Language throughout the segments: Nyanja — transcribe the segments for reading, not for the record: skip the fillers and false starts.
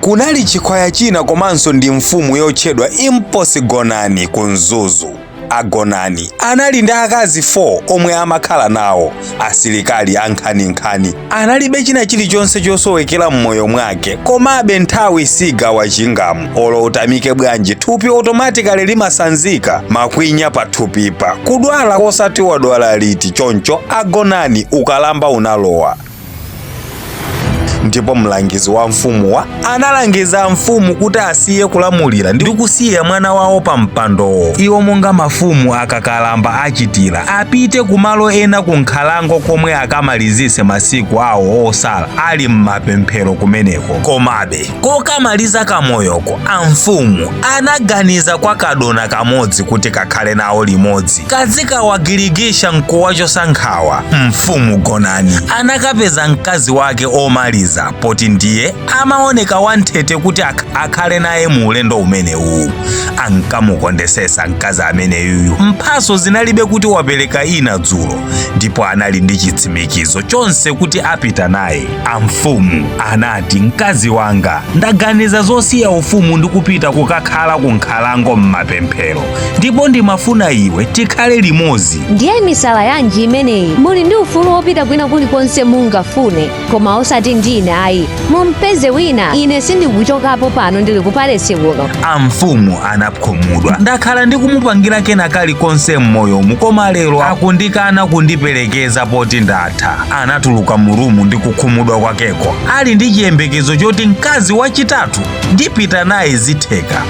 kunali chikwaya china komanso ndi mfumu yotchedwa Imposigonani ku Mzuzu. Agonani anali ndi akazi 4 omwe amakhala nawo, asilikali ankhaninkhani. Analibe china chilichonse chosowekera m'moyo mwake, komabe nthawi sigawa chingamu. Olo utamike bwanji thupi automatically limasanzika makwinya pa thupipa. Kudwala kosati wadwala liti choncho Agonani ukalamba unalowa. Ndipo mlangizi wa mfumuwa analangiza mfumu kuti asiye kulamulira ndi kusiya mwana wawo pa mpandowo. Iwo monga mafumu akakalamba achitira apite kumalo ena ku nkhalango komwe akamalizise masiku awo osala ali m'mapemphero kumeneko. Komabe kokamaliza kamoyoko amfumu anaganiza kwa kadona kamodzi kuti kakhale nawo limodzi kazikawagirigisha mkuwachosa nkhawa. Mfumu Gonani anakapeza mkazi wake omaliza poti ndiye amaoneka wanthete kuti akhale naye mu ulendo umenewu. Ankamukondesesa mkazi ameneyuyu. Mphaso zinalibe kuti wapereka ina dzulo, ndipo anali ndi chitsimikizo chonse kuti apita naye. Amfumu anati, mkazi wanga, ndaganiza zosiya ufumu ndi kupita kukakhala ku nkhalango m'mapemphero, ndipo ndimafuna iwe tikhale limodzi. Ndiye misala yanji imeneyi? Muli ndi ufulu wopita kwina kulikonse mungafune, koma osati ndine ayi. Mumpeze wina, ine sindikuchokapo pano ndili kupalesi kuno. Amfumu anakhumudwa. Ndakhala ndikumupangira kena kalikonse m'moyomu, koma lero akundikana kundiperekeza poti ndatha. Anatuluka mu rumu ndi kukhumudwa kwakeko, ali ndi chiyembekezo choti mkazi wachitatu ndipita naye zitheka.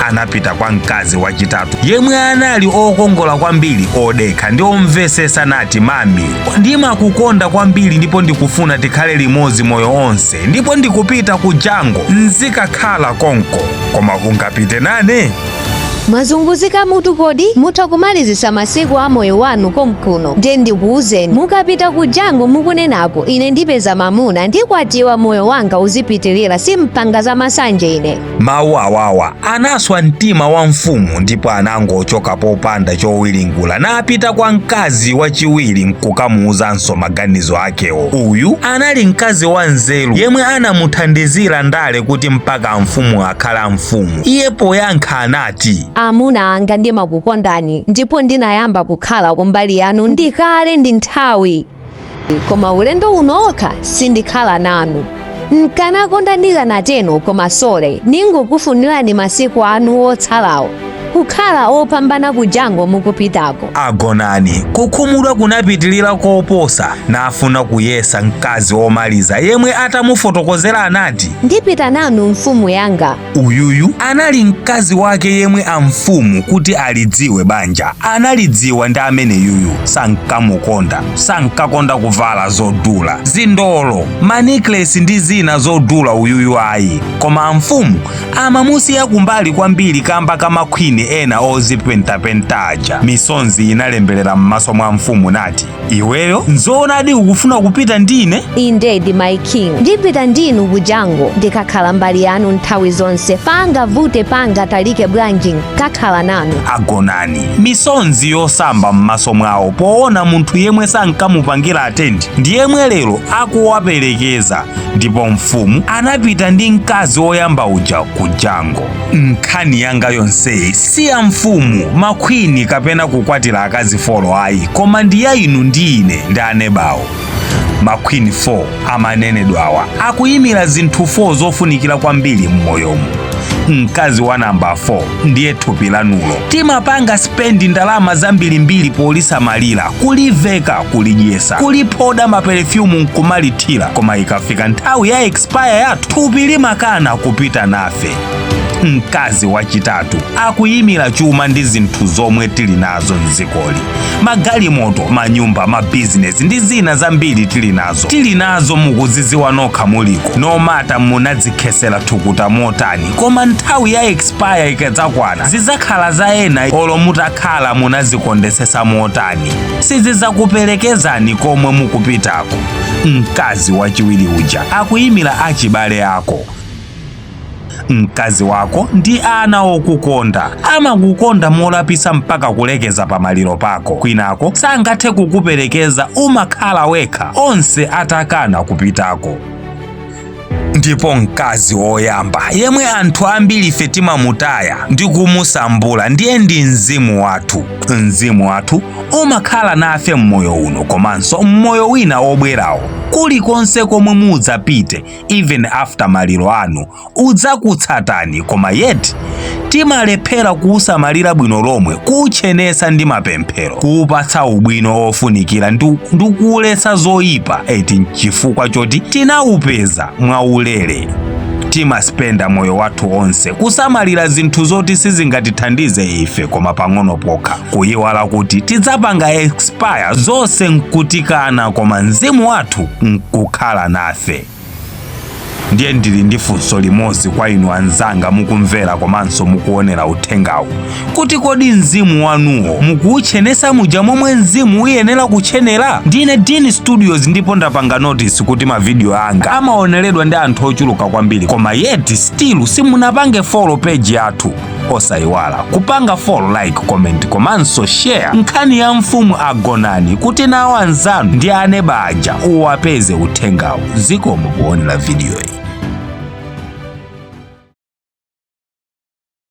Anapita kwa mkazi wachitatu yemwe anali okongola kwambiri, odekha ndi omvesesa, nati, mami, ndimakukonda kwambiri ndipo ndikufuna tikhale limodzi moyo onse, ndipo ndikupita ku jango nzikakhala konko, koma ungapite nane? Mwazunguzika mutu kodi? Mutha kumalizisa masiku a moyo wanu konkuno. Ndiye ndikuwuzeni, mukapita ku jango mukunenako ine ndipeza mamuna ndikwatiwa moyo wanga uzipitilira, simpanga za masanje ine. Mawu awawa anaswa mtima wa mfumu, ndipo anangochoka popanda chowiringula napita kwa mkazi wachiwiri nkukamuuzanso maganizo akewo. Uyu anali mkazi wa nzeru yemwe anamuthandizira ndale kuti mpaka mfumu akhala mfumu. Iye poyankha anati, amuna anga ndimakukondani ndipo ndinayamba kukhala kumbali yanu ndikale ndi nthawi, koma ulendo unokha sindikhala nanu. Nkanakonda ndikanateno, koma sole ningokufunirani masiku anu otsalawo kukhala opambana ku jango mukupitako. Agonani kukhumudwa kunapitilira koposa, nafuna kuyesa mkazi omaliza yemwe atamufotokozera anati, ndipita nanu mfumu yanga. Uyuyu anali mkazi wake yemwe amfumu kuti alidziwe banja analidziwa ndi amene yuyu sankakonda kuvala zodula, zindolo, maniklesi ndi zina zodula uyuyu ayi. Koma amfumu amamusiya kumbali kwambiri kamba kamakhwini ena ozipentapentaja. Misonzi inalemberera m'maso mwa mfumu nati, iweyo nzoonadi ukufuna kupita ndine? Indeed my king, ndipita ndinu ku jango ndikakhala mbali yanu nthawi zonse, panga vute panga talike bwanji kakhala nanu. Agonani misonzi yosamba m'maso mwawo poona munthu yemwe sankamupangira atendi ndi yemwe lero akuwaperekeza. Ndipo mfumu anapita ndi mkazi woyamba uja ku jango. Nkhani yanga yonseyi si ya mfumu, makhwini kapena kukwatira akazi 4 ayi, koma ndi ya inu ndi ine ndi anebawo. Makhwini 4 amanenedwawa akuyimira zinthu 4 zofunikira kwambiri m'moyomu. Mkazi wa namba 4 ndiye thupi lanulo. Timapanga spendi ndalama zambirimbiri polisamalira, kuliveka, kulidyesa, kuliphoda maperfumu nkumalithira, koma ikafika nthawi ya expire yathu thupi limakana kupita nafe. Mkazi wachitatu akuyimira chuma ndi zinthu zomwe tili nazo mdzikoli, magalimoto, manyumba, mabizinesi ndi zina zambiri tili nazo mukuziziwa nokha muliko, nomata munadzikhesera thukuta motani, koma nthawi ya expire ikadzakwana zidzakhala za ena olo mutakhala munazikondesesa motani, sizidzakuperekezani komwe mukupitako. Mkazi wachiwiri uja akuyimira achibale ako. Mkazi wako ndi ana okukonda, amakukonda molapisa mpaka kulekeza pamaliro pako, kwinako sangathe kukuperekeza, umakhala wekha onse atakana kupitako. ndipo mkazi woyamba yemwe anthu ambiri ife timamutaya ndi kumusambula ndiye ndi mzimu wathu. Mzimu wathu umakhala nafe mmoyo uno komanso mmoyo wina obwerawo. Kulikonse komwe mudzapite even after maliro anu udzakutsatani, koma yet timalephera kuusamalira bwino lomwe, kuuchenesa ndi mapemphero, kuupatsa ubwino ofunikira ndi kuuletsa zoyipa eti chifukwa choti tinaupeza mwaulere. Timaspenda moyo wathu onse kusamalira zinthu zoti sizingatithandize ife koma pang'ono pokha, kuyiwala kuti tidzapanga expire zonse nkutikana koma mzimu wathu nkukhala nafe. Ndiye ndili ndi funso limodzi kwa inu anzanga mukumvera komanso mukuonera uthengawu, kuti kodi mzimu wanuwo mukuuchenesa muja momwe mzimu uyenera kuchenera? Ndine Dini Studios ndipo ndapanga notice kuti mavidiyo anga amaoneredwa ndi anthu ochuluka kwambiri, koma yet still simunapange follow page yathu. Osayiwala kupanga follow, like, comment komanso share nkhani ya mfumu agonani kuti nawo anzanu ndi ane banja uwapeze uthengawu. Zikomo kuonera video iyi.